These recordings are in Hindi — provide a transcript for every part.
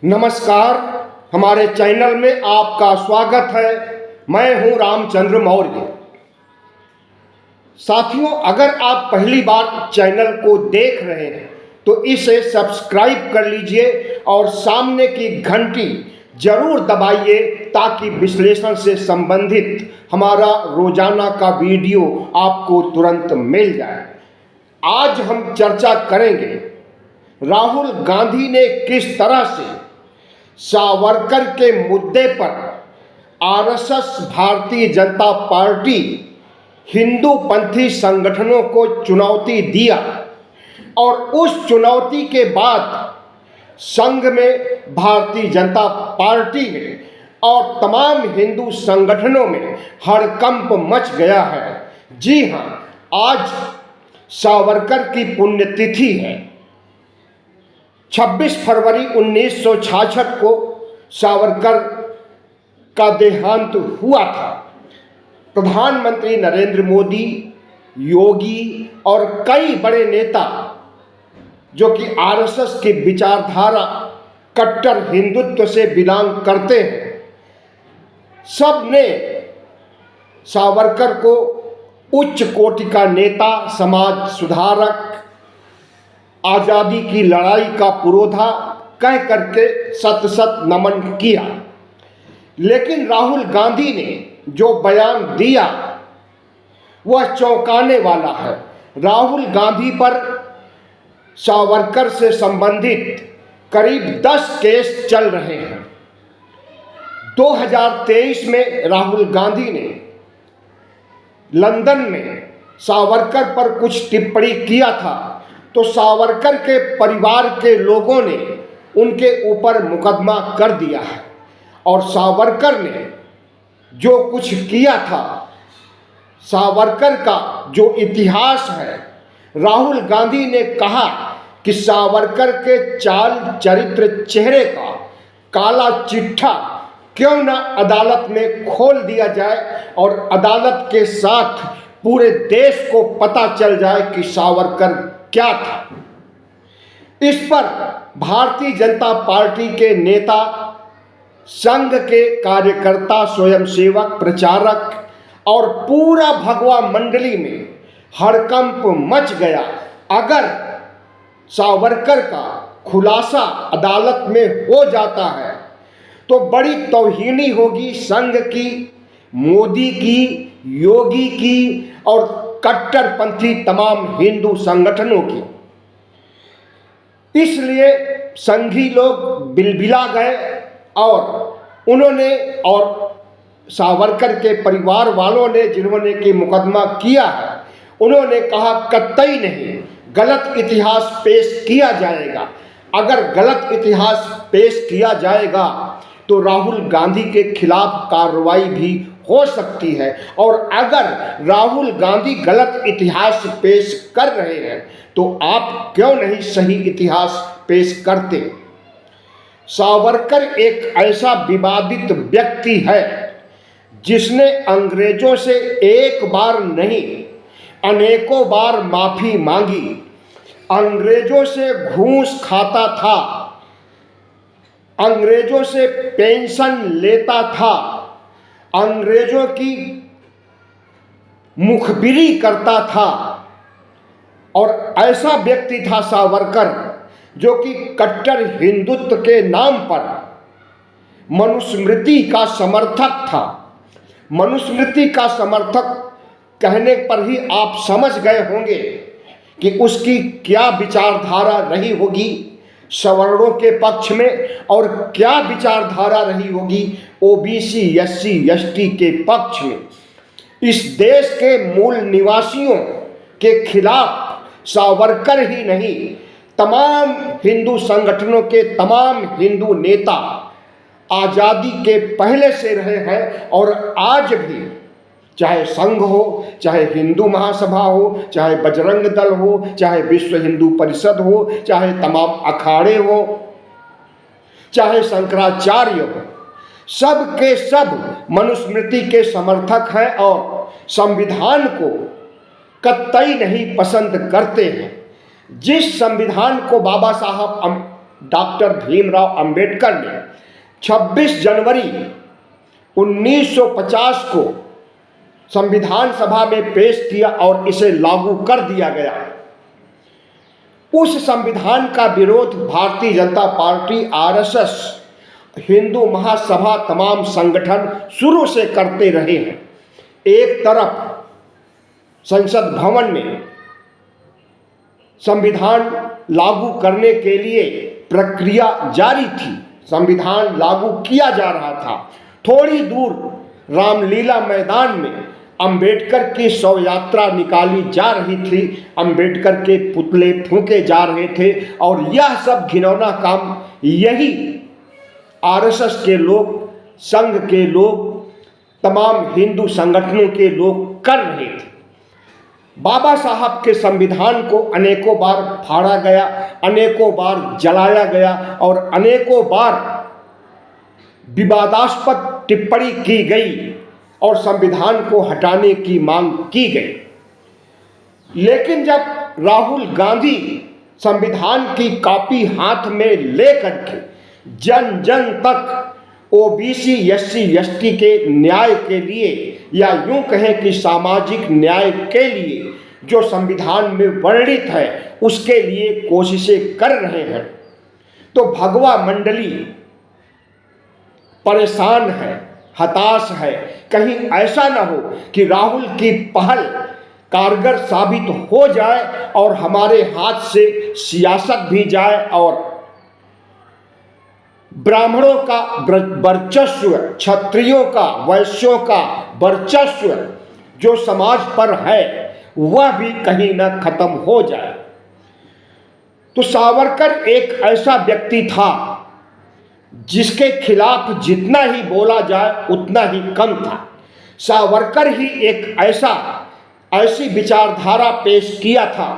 नमस्कार। हमारे चैनल में आपका स्वागत है। मैं हूं रामचंद्र मौर्य। साथियों, अगर आप पहली बार चैनल को देख रहे हैं तो इसे सब्सक्राइब कर लीजिए और सामने की घंटी जरूर दबाइए ताकि विश्लेषण से संबंधित हमारा रोजाना का वीडियो आपको तुरंत मिल जाए। आज हम चर्चा करेंगे राहुल गांधी ने किस तरह से सावरकर के मुद्दे पर आरएसएस, भारतीय जनता पार्टी, हिंदू पंथी संगठनों को चुनौती दिया और उस चुनौती के बाद संघ में, भारतीय जनता पार्टी में और तमाम हिंदू संगठनों में हड़कंप मच गया है। जी हां, आज सावरकर की पुण्यतिथि है। 26 फरवरी 1966 को सावरकर का देहांत हुआ था। प्रधानमंत्री नरेंद्र मोदी, योगी और कई बड़े नेता जो कि आरएसएस की विचारधारा, कट्टर हिंदुत्व से बिलोंग करते हैं, सब ने सावरकर को उच्च कोटि का नेता, समाज सुधारक, आज़ादी की लड़ाई का पुरोधा कह करके सत सत नमन किया। लेकिन राहुल गांधी ने जो बयान दिया वह चौंकाने वाला है। राहुल गांधी पर सावरकर से संबंधित करीब 10 केस चल रहे हैं। 2023 में राहुल गांधी ने लंदन में सावरकर पर कुछ टिप्पणी किया था तो सावरकर के परिवार के लोगों ने उनके ऊपर मुकदमा कर दिया है और सावरकर ने जो कुछ किया था, सावरकर का जो इतिहास है, राहुल गांधी ने कहा कि सावरकर के चाल चरित्र चेहरे का काला चिट्ठा क्यों न अदालत में खोल दिया जाए और अदालत के साथ पूरे देश को पता चल जाए कि सावरकर क्या था। इस पर भारतीय जनता पार्टी के नेता, संघ के कार्यकर्ता, स्वयंसेवक, प्रचारक और पूरा भगवा मंडली में हड़कंप मच गया। अगर सावरकर का खुलासा अदालत में हो जाता है तो बड़ी तौहीनी होगी संघ की, मोदी की, योगी की और कट्टरपंथी तमाम हिंदू संगठनों की। इसलिए संघी लोग बिलबिला गए और उन्होंने, और सावरकर के परिवार वालों ने जिन्होंने कि मुकदमा किया है, उन्होंने कहा कतई नहीं, गलत इतिहास पेश किया जाएगा। अगर गलत इतिहास पेश किया जाएगा तो राहुल गांधी के खिलाफ कार्रवाई भी हो सकती है और अगर राहुल गांधी गलत इतिहास पेश कर रहे हैं तो आप क्यों नहीं सही इतिहास पेश करते। सावरकर एक ऐसा विवादित व्यक्ति है जिसने अंग्रेजों से एक बार नहीं अनेकों बार माफी मांगी, अंग्रेजों से घूस खाता था, अंग्रेजों से पेंशन लेता था, अंग्रेजों की मुखबिरी करता था और ऐसा व्यक्ति था सावरकर जो कि कट्टर हिंदुत्व के नाम पर मनुस्मृति का समर्थक था। मनुस्मृति का समर्थक कहने पर ही आप समझ गए होंगे कि उसकी क्या विचारधारा रही होगी सवर्णों के पक्ष में और क्या विचारधारा रही होगी ओबीसी, एससी, एसटी के पक्ष में। इस देश के मूल निवासियों के खिलाफ सावरकर ही नहीं, तमाम हिंदू संगठनों के तमाम हिंदू नेता आज़ादी के पहले से रहे हैं और आज भी, चाहे संघ हो, चाहे हिंदू महासभा हो, चाहे बजरंग दल हो, चाहे विश्व हिंदू परिषद हो, चाहे तमाम अखाड़े हो, चाहे शंकराचार्य हो, सब के सब मनुस्मृति के समर्थक हैं और संविधान को कतई नहीं पसंद करते हैं। जिस संविधान को बाबा साहब डॉक्टर भीमराव अंबेडकर ने 26 जनवरी 1950 को संविधान सभा में पेश किया और इसे लागू कर दिया गया। उस संविधान का विरोध भारतीय जनता पार्टी, आरएसएस, हिंदू महासभा, तमाम संगठन शुरू से करते रहे हैं। एक तरफ संसद भवन में संविधान लागू करने के लिए प्रक्रिया जारी थी, संविधान लागू किया जा रहा था। थोड़ी दूर रामलीला मैदान में अंबेडकर की शव यात्रा निकाली जा रही थी, अंबेडकर के पुतले फूंके जा रहे थे और यह सब घिनौना काम यही आरएसएस के लोग, संघ के लोग, तमाम हिंदू संगठनों के लोग कर रहे थे। बाबा साहब के संविधान को अनेकों बार फाड़ा गया, अनेकों बार जलाया गया और अनेकों बार विवादास्पद टिप्पणी की गई और संविधान को हटाने की मांग की गई। लेकिन जब राहुल गांधी संविधान की कॉपी हाथ में लेकर के जन जन तक ओबीसी, एससी, एसटी के न्याय के लिए या यूं कहें कि सामाजिक न्याय के लिए जो संविधान में वर्णित है उसके लिए कोशिशें कर रहे हैं, तो भगवा मंडली परेशान है, हताश है। कहीं ऐसा न हो कि राहुल की पहल कारगर साबित हो जाए और हमारे हाथ से सियासत भी जाए और ब्राह्मणों का वर्चस्व, क्षत्रियों का, वैश्यों का वर्चस्व जो समाज पर है वह भी कहीं न खत्म हो जाए। तो सावरकर एक ऐसा व्यक्ति था जिसके खिलाफ जितना ही बोला जाए उतना ही कम था। सावरकर ही एक ऐसी विचारधारा पेश किया था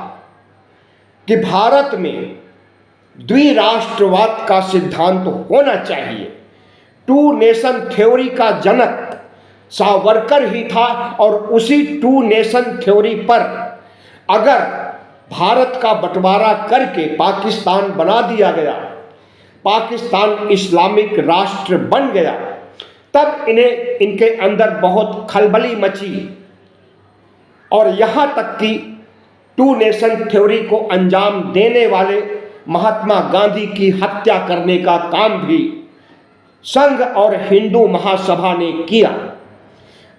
कि भारत में द्विराष्ट्रवाद का सिद्धांत होना चाहिए। टू नेशन थ्योरी का जनक सावरकर ही था और उसी टू नेशन थ्योरी पर अगर भारत का बंटवारा करके पाकिस्तान बना दिया गया, पाकिस्तान इस्लामिक राष्ट्र बन गया, तब इनके अंदर बहुत खलबली मची और यहाँ तक कि टू नेशन थ्योरी को अंजाम देने वाले महात्मा गांधी की हत्या करने का काम भी संघ और हिंदू महासभा ने किया।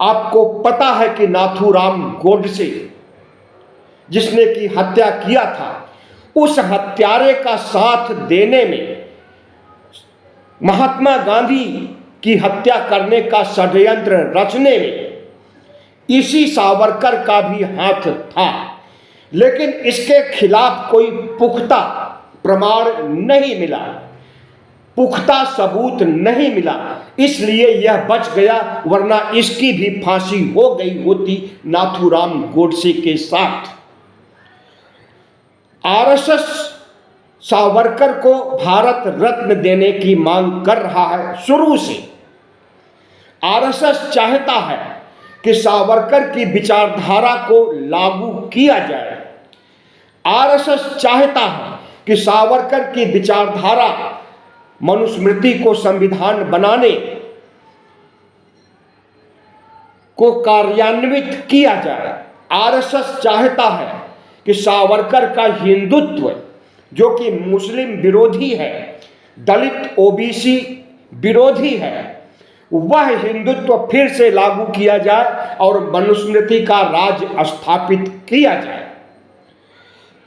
आपको पता है कि नाथूराम गोडसे जिसने की हत्या किया था, उस हत्यारे का साथ देने में, महात्मा गांधी की हत्या करने का षड्यंत्र रचने में इसी सावरकर का भी हाथ था। लेकिन इसके खिलाफ कोई पुख्ता प्रमाण नहीं मिला, पुख्ता सबूत नहीं मिला, इसलिए यह बच गया, वरना इसकी भी फांसी हो गई होती नाथूराम गोडसे के साथ। आरएसएस सावरकर को भारत रत्न देने की मांग कर रहा है शुरू से। आरएसएस चाहता है कि सावरकर की विचारधारा को लागू किया जाए। आरएसएस चाहता है कि सावरकर की विचारधारा मनुस्मृति को संविधान बनाने को कार्यान्वित किया जाए। आरएसएस चाहता है कि सावरकर का हिंदुत्व, जो कि मुस्लिम विरोधी है, दलित ओबीसी विरोधी है, वह हिंदुत्व फिर से लागू किया जाए और मनुस्मृति का राज स्थापित किया जाए।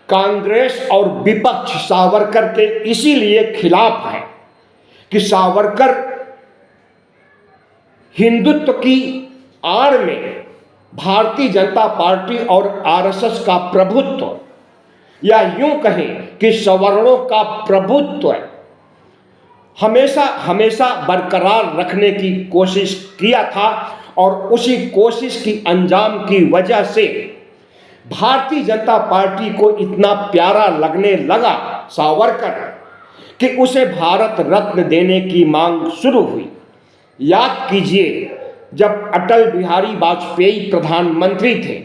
कांग्रेस और विपक्ष सावरकर के इसीलिए खिलाफ है कि सावरकर हिंदुत्व की आड़ में भारतीय जनता पार्टी और आरएसएस का प्रभुत्व, या यूं कहें कि सवर्णों का प्रभुत्व हमेशा हमेशा बरकरार रखने की कोशिश किया था और उसी कोशिश की अंजाम की वजह से भारतीय जनता पार्टी को इतना प्यारा लगने लगा सावरकर कि उसे भारत रत्न देने की मांग शुरू हुई। याद कीजिए, जब अटल बिहारी वाजपेयी प्रधानमंत्री थे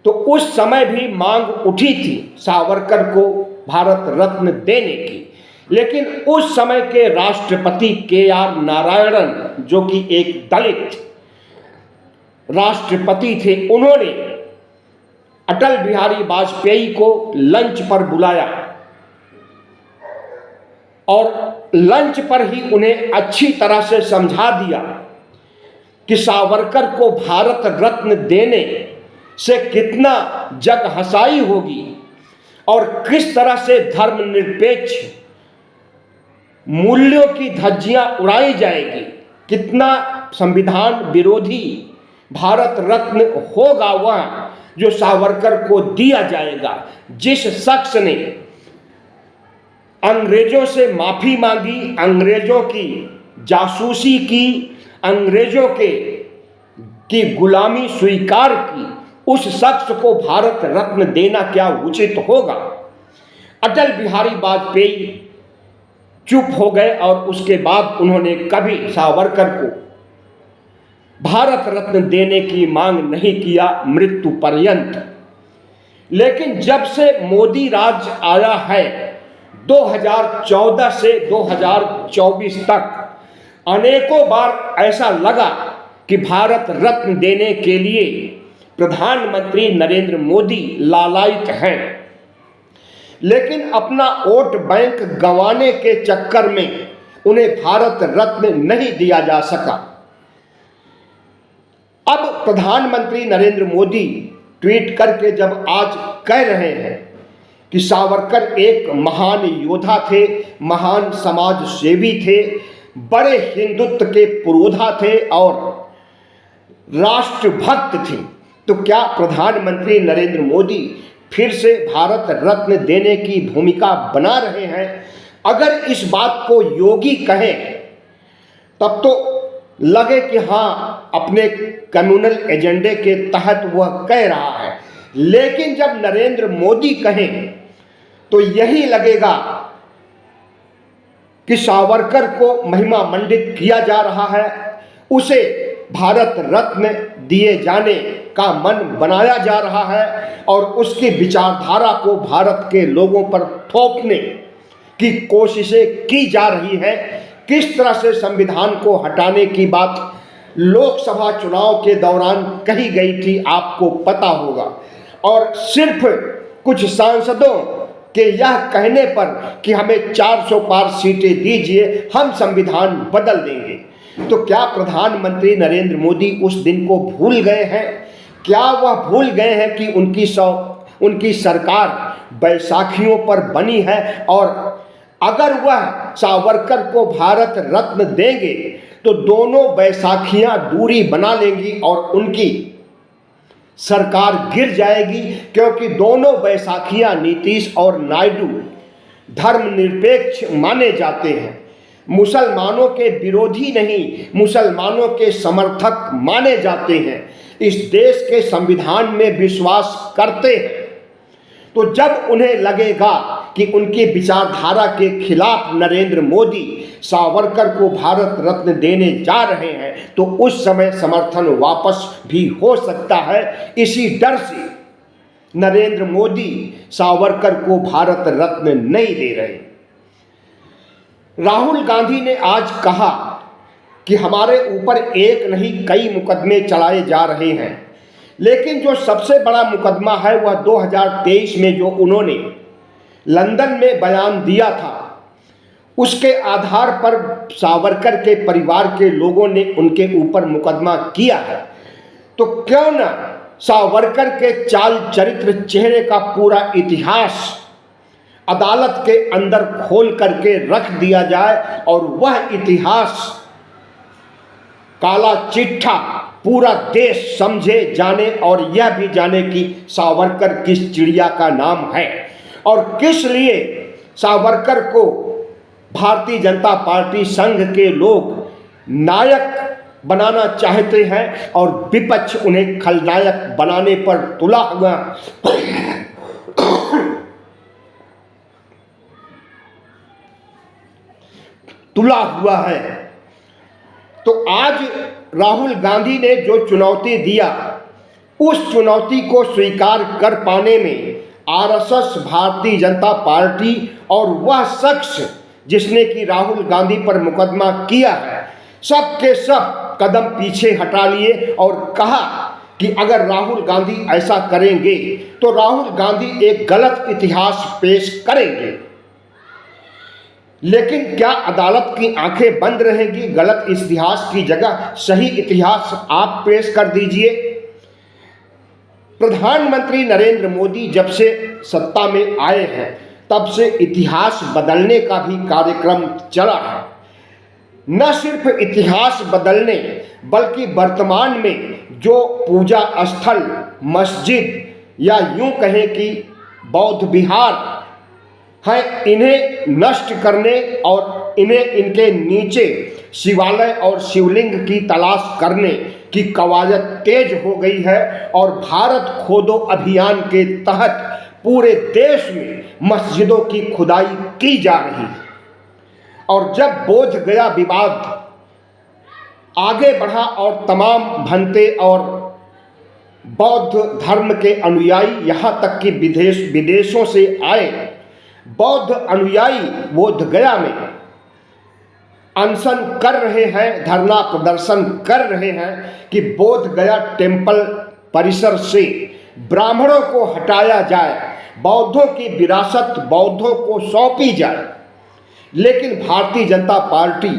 तो उस समय भी मांग उठी थी सावरकर को भारत रत्न देने की। लेकिन उस समय के राष्ट्रपति KR नारायणन, जो कि एक दलित राष्ट्रपति थे, उन्होंने अटल बिहारी वाजपेयी को लंच पर बुलाया और लंच पर ही उन्हें अच्छी तरह से समझा दिया कि सावरकर को भारत रत्न देने से कितना जग हंसाई होगी और किस तरह से धर्मनिरपेक्ष मूल्यों की धज्जियां उड़ाई जाएगी, कितना संविधान विरोधी भारत रत्न होगा वह जो सावरकर को दिया जाएगा। जिस शख्स ने अंग्रेजों से माफी मांगी, अंग्रेजों की जासूसी की, अंग्रेजों की गुलामी स्वीकार की, उस शख्स को भारत रत्न देना क्या उचित होगा। अटल बिहारी वाजपेयी चुप हो गए और उसके बाद उन्होंने कभी सावरकर को भारत रत्न देने की मांग नहीं किया मृत्यु पर्यंत। लेकिन जब से मोदी राज आया है 2014 से 2024 तक अनेकों बार ऐसा लगा कि भारत रत्न देने के लिए प्रधानमंत्री नरेंद्र मोदी लालायित हैं, लेकिन अपना वोट बैंक गंवाने के चक्कर में उन्हें भारत रत्न नहीं दिया जा सका। अब प्रधानमंत्री नरेंद्र मोदी ट्वीट करके जब आज कह रहे हैं कि सावरकर एक महान योद्धा थे, महान समाज सेवी थे, बड़े हिंदुत्व के पुरोधा थे और राष्ट्रभक्त थे, तो क्या प्रधानमंत्री नरेंद्र मोदी फिर से भारत रत्न देने की भूमिका बना रहे हैं? अगर इस बात को योगी कहें तब तो लगे कि हाँ, अपने कम्युनल एजेंडे के तहत वह कह रहा है, लेकिन जब नरेंद्र मोदी कहें तो यही लगेगा कि सावरकर को महिमा मंडित किया जा रहा है, उसे भारत रत्न दिए जाने का मन बनाया जा रहा है और उसकी विचारधारा को भारत के लोगों पर थोपने की कोशिशें की जा रही है। किस तरह से संविधान को हटाने की बात लोकसभा चुनाव के दौरान कही गई थी, आपको पता होगा, और सिर्फ कुछ सांसदों के यह कहने पर कि हमें 400 पार सीटें दीजिए, हम संविधान बदल देंगे। तो क्या प्रधानमंत्री नरेंद्र मोदी उस दिन को भूल गए हैं? क्या वह भूल गए हैं कि उनकी सरकार बैसाखियों पर बनी है और अगर वह सावरकर को भारत रत्न देंगे तो दोनों बैसाखियां दूरी बना लेंगी और उनकी सरकार गिर जाएगी, क्योंकि दोनों बैसाखियां नीतीश और नायडू धर्मनिरपेक्ष माने जाते हैं, मुसलमानों के विरोधी नहीं, मुसलमानों के समर्थक माने जाते हैं, इस देश के संविधान में विश्वास करते हैं। तो जब उन्हें लगेगा कि उनकी विचारधारा के खिलाफ नरेंद्र मोदी सावरकर को भारत रत्न देने जा रहे हैं तो उस समय समर्थन वापस भी हो सकता है। इसी डर से नरेंद्र मोदी सावरकर को भारत रत्न नहीं दे रहे। राहुल गांधी ने आज कहा कि हमारे ऊपर एक नहीं कई मुकदमे चलाए जा रहे हैं, लेकिन जो सबसे बड़ा मुकदमा है वह 2023 में जो उन्होंने लंदन में बयान दिया था, उसके आधार पर सावरकर के परिवार के लोगों ने उनके ऊपर मुकदमा किया है। तो क्यों न सावरकर के चाल चरित्र चेहरे का पूरा इतिहास अदालत के अंदर खोल करके रख दिया जाए और वह इतिहास काला चिट्ठा पूरा देश समझे जाने और यह भी जाने कि सावरकर किस चिड़िया का नाम है और किस लिए सावरकर को भारतीय जनता पार्टी संघ के लोग नायक बनाना चाहते हैं और विपक्ष उन्हें खलनायक बनाने पर तुला हुआ है। तो आज राहुल गांधी ने जो चुनौती दिया, उस चुनौती को स्वीकार कर पाने में आरएसएस, भारतीय जनता पार्टी और वह शख्स जिसने कि राहुल गांधी पर मुकदमा किया है, सब के सब कदम पीछे हटा लिए और कहा कि अगर राहुल गांधी ऐसा करेंगे तो राहुल गांधी एक गलत इतिहास पेश करेंगे। लेकिन क्या अदालत की आंखें बंद रहेंगी? गलत इतिहास की जगह सही इतिहास आप पेश कर दीजिए। प्रधानमंत्री नरेंद्र मोदी जब से सत्ता में आए हैं तब से इतिहास बदलने का भी कार्यक्रम चला है। न सिर्फ इतिहास बदलने बल्कि वर्तमान में जो पूजा स्थल, मस्जिद या यूं कहें कि बौद्ध विहार है, इन्हें नष्ट करने और इनके नीचे शिवालय और शिवलिंग की तलाश करने की कवायद तेज हो गई है और भारत खोदो अभियान के तहत पूरे देश में मस्जिदों की खुदाई की जा रही है। और जब बोध गया विवाद आगे बढ़ा और तमाम भंते और बौद्ध धर्म के अनुयायी यहाँ तक कि विदेशों से आए बौद्ध अनुयायी बोध गया में अनशन कर रहे हैं, धरना प्रदर्शन कर रहे हैं कि बोध गया टेम्पल परिसर से ब्राह्मणों को हटाया जाए, बौद्धों की विरासत बौद्धों को सौंपी जाए। लेकिन भारतीय जनता पार्टी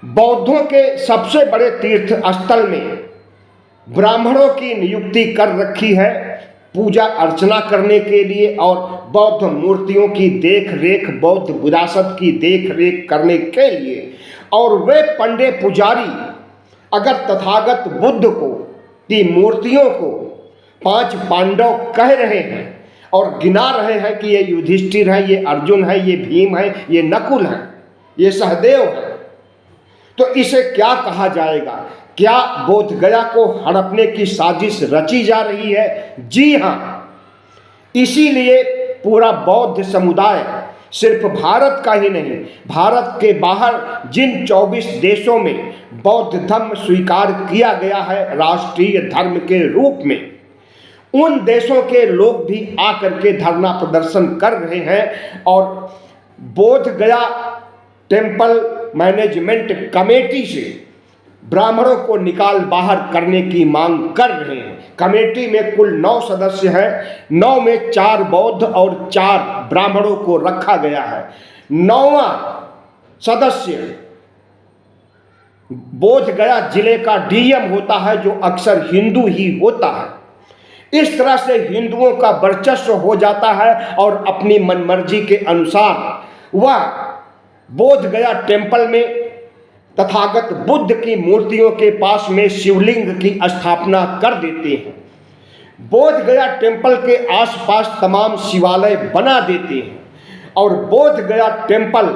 बौद्धों के सबसे बड़े तीर्थ स्थल में ब्राह्मणों की नियुक्ति कर रखी है पूजा अर्चना करने के लिए और बौद्ध मूर्तियों की देख रेख, बौद्ध विरासत की देख रेख करने के लिए। और वे पंडे पुजारी अगर तथागत बुद्ध को की मूर्तियों को 5 पांडव कह रहे हैं और गिना रहे हैं कि ये युधिष्ठिर है, ये अर्जुन है, ये भीम है, ये नकुल है, ये सहदेव है, तो इसे क्या कहा जाएगा? क्या बोध गया को हड़पने की साजिश रची जा रही है? जी हाँ, इसीलिए पूरा बौद्ध समुदाय सिर्फ भारत का ही नहीं, भारत के बाहर जिन 24 देशों में बौद्ध धर्म स्वीकार किया गया है राष्ट्रीय धर्म के रूप में, उन देशों के लोग भी आकर के धरना प्रदर्शन कर रहे हैं और बोध गया टेम्पल मैनेजमेंट कमेटी से ब्राह्मणों को निकाल बाहर करने की मांग कर रहे हैं। कमेटी में कुल 9 सदस्य हैं, 9 में 4 बौद्ध और 4 ब्राह्मणों को रखा गया है। 9वां सदस्य बोध गया जिले का डीएम होता है जो अक्सर हिंदू ही होता है। इस तरह से हिंदुओं का वर्चस्व हो जाता है और अपनी मनमर्जी के अनुसार वह बोध गया टेम्पल में तथागत बुद्ध की मूर्तियों के पास में शिवलिंग की स्थापना कर देते हैं। बोध गया टेम्पल के आसपास तमाम शिवालय बना देते हैं और बोध गया टेम्पल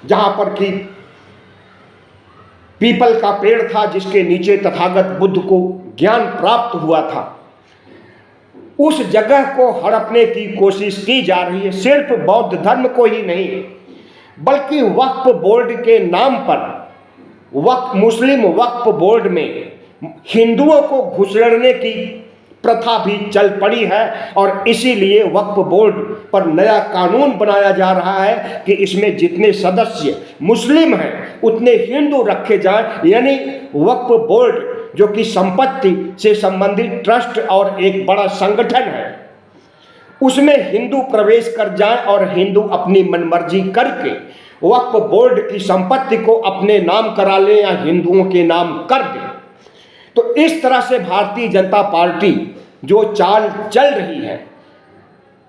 जहाँ पर कि पीपल का पेड़ था जिसके नीचे तथागत बुद्ध को ज्ञान प्राप्त हुआ था, उस जगह को हड़पने की कोशिश की जा रही है। सिर्फ बौद्ध धर्म को ही नहीं बल्कि वक्फ बोर्ड के नाम पर मुस्लिम वक्फ बोर्ड में हिंदुओं को घुसड़ने की प्रथा भी चल पड़ी है और इसीलिए वक्फ बोर्ड पर नया कानून बनाया जा रहा है कि इसमें जितने सदस्य मुस्लिम हैं उतने हिंदू रखे जाएं। यानी वक्फ बोर्ड जो कि संपत्ति से संबंधित ट्रस्ट और एक बड़ा संगठन है, उसमें हिंदू प्रवेश कर जाएं और हिंदू अपनी मनमर्जी करके वक्फ बोर्ड की संपत्ति को अपने नाम करा लें या हिंदुओं के नाम कर दें। तो इस तरह से भारतीय जनता पार्टी जो चाल चल रही है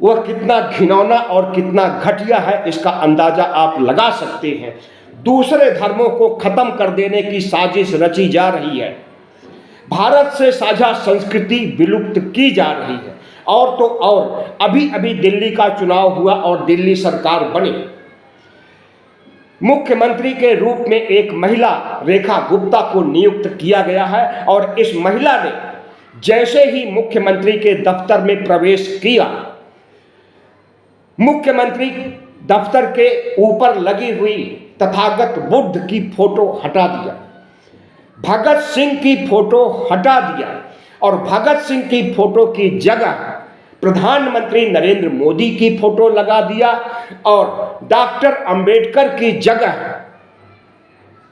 वह कितना घिनौना और कितना घटिया है इसका अंदाजा आप लगा सकते हैं। दूसरे धर्मों को खत्म कर देने की साजिश रची जा रही है, भारत से साझा संस्कृति विलुप्त की जा रही है। और तो और अभी अभी दिल्ली का चुनाव हुआ और दिल्ली सरकार बनी, मुख्यमंत्री के रूप में एक महिला रेखा गुप्ता को नियुक्त किया गया है और इस महिला ने जैसे ही मुख्यमंत्री के दफ्तर में प्रवेश किया, मुख्यमंत्री दफ्तर के ऊपर लगी हुई तथागत बुद्ध की फोटो हटा दिया, भगत सिंह की फोटो हटा दिया और भगत सिंह की फोटो की जगह प्रधानमंत्री नरेंद्र मोदी की फोटो लगा दिया और डॉक्टर अंबेडकर की जगह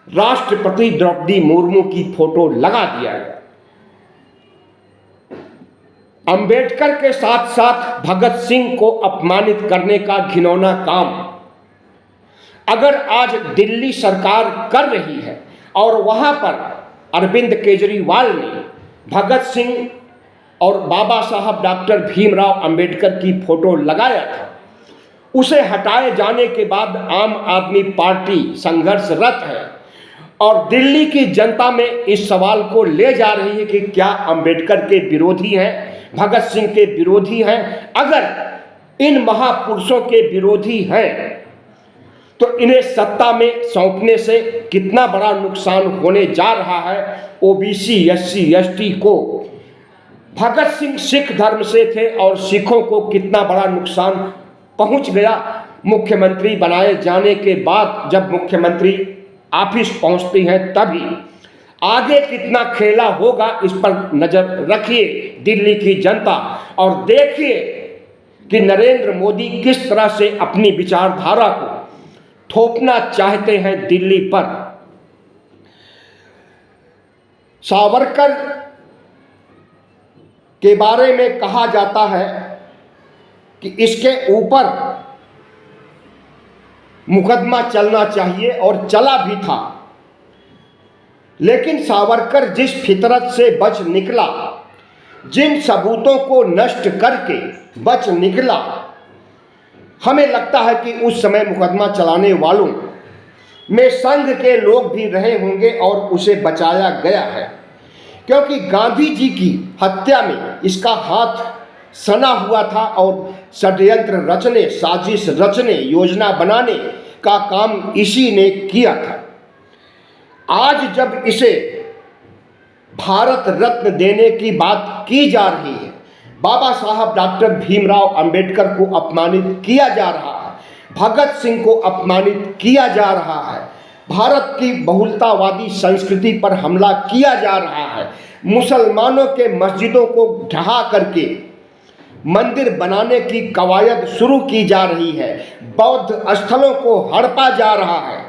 राष्ट्रपति द्रौपदी मुर्मू की फोटो लगा दिया गया। अंबेडकर के साथ साथ भगत सिंह को अपमानित करने का घिनौना काम अगर आज दिल्ली सरकार कर रही है और वहां पर अरविंद केजरीवाल ने भगत सिंह और बाबा साहब डॉक्टर भीमराव अंबेडकर की फोटो लगाया था, उसे हटाए जाने के बाद आम आदमी पार्टी संघर्षरत है और दिल्ली की जनता में इस सवाल को ले जा रही है कि क्या अंबेडकर के विरोधी हैं, भगत सिंह के विरोधी हैं। अगर इन महापुरुषों के विरोधी हैं तो इन्हें सत्ता में सौंपने से कितना बड़ा नुकसान होने जा रहा है ओबीसी एससी एसटी को। भगत सिंह सिख धर्म से थे और सिखों को कितना बड़ा नुकसान पहुंच गया मुख्यमंत्री बनाए जाने के बाद। जब मुख्यमंत्री ऑफिस पहुंचती हैं तभी आगे कितना खेला होगा, इस पर नजर रखिए दिल्ली की जनता और देखिए कि नरेंद्र मोदी किस तरह से अपनी विचारधारा को थोपना चाहते हैं दिल्ली पर। सावरकर के बारे में कहा जाता है कि इसके ऊपर मुकदमा चलना चाहिए और चला भी था, लेकिन सावरकर जिस फितरत से बच निकला, जिन सबूतों को नष्ट करके बच निकला, हमें लगता है कि उस समय मुकदमा चलाने वालों में संघ के लोग भी रहे होंगे और उसे बचाया गया है, क्योंकि गांधी जी की हत्या में इसका हाथ सना हुआ था और षड्यंत्र रचने, साजिश रचने, योजना बनाने का काम इसी ने किया था। आज जब इसे भारत रत्न देने की बात की जा रही है, बाबा साहब डॉक्टर भीमराव अंबेडकर को अपमानित किया जा रहा है, भगत सिंह को अपमानित किया जा रहा है, भारत की बहुलतावादी संस्कृति पर हमला किया जा रहा है, मुसलमानों के मस्जिदों को ढहा करके मंदिर बनाने की कवायद शुरू की जा रही है, बौद्ध स्थलों को हड़पा जा रहा है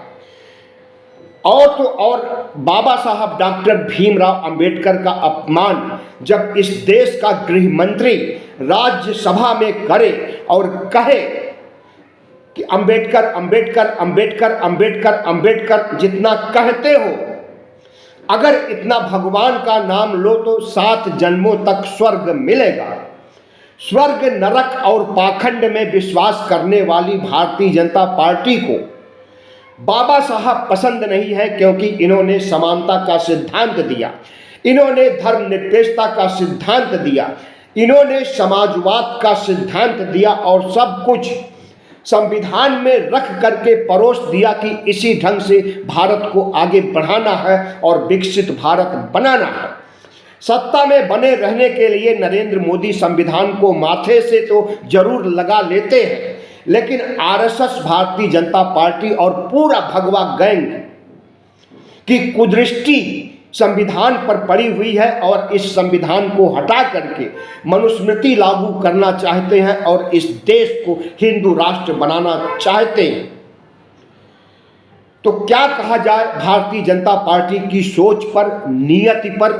और तो और बाबा साहब डॉक्टर भीमराव अंबेडकर का अपमान जब इस देश का गृह मंत्री राज्यसभा में करे और कहे कि अंबेडकर अंबेडकर अंबेडकर अंबेडकर अंबेडकर जितना कहते हो, अगर इतना भगवान का नाम लो तो 7 जन्मों तक स्वर्ग मिलेगा। स्वर्ग नरक और पाखंड में विश्वास करने वाली भारतीय जनता पार्टी को बाबा साहब पसंद नहीं है, क्योंकि इन्होंने समानता का सिद्धांत दिया, इन्होंने धर्मनिरपेक्षता का सिद्धांत दिया, इन्होंने समाजवाद का सिद्धांत दिया और सब कुछ संविधान में रख करके परोस दिया कि इसी ढंग से भारत को आगे बढ़ाना है और विकसित भारत बनाना है। सत्ता में बने रहने के लिए नरेंद्र मोदी संविधान को माथे से तो जरूर लगा लेते हैं, लेकिन आरएसएस भारतीय जनता पार्टी और पूरा भगवा गैंग की कुदृष्टि संविधान पर पड़ी हुई है और इस संविधान को हटा करके मनुस्मृति लागू करना चाहते हैं और इस देश को हिंदू राष्ट्र बनाना चाहते हैं। तो क्या कहा जाए भारतीय जनता पार्टी की सोच पर, नियति पर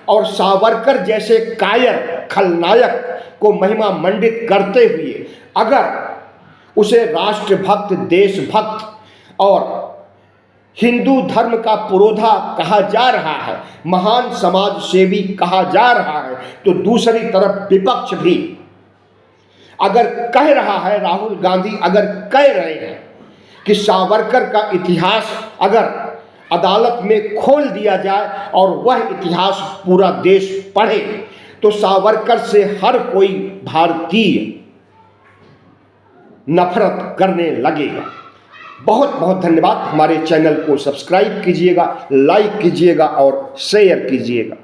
और सावरकर जैसे कायर खलनायक को महिमा मंडित करते हुए अगर उसे राष्ट्रभक्त, देशभक्त और हिंदू धर्म का पुरोधा कहा जा रहा है, महान समाज सेवी कहा जा रहा है, तो दूसरी तरफ विपक्ष भी अगर कह रहा है, राहुल गांधी अगर कह रहे हैं कि सावरकर का इतिहास अगर अदालत में खोल दिया जाए और वह इतिहास पूरा देश पढ़े तो सावरकर से हर कोई भारतीय नफरत करने लगेगा। बहुत बहुत धन्यवाद। हमारे चैनल को सब्सक्राइब कीजिएगा, लाइक कीजिएगा और शेयर कीजिएगा।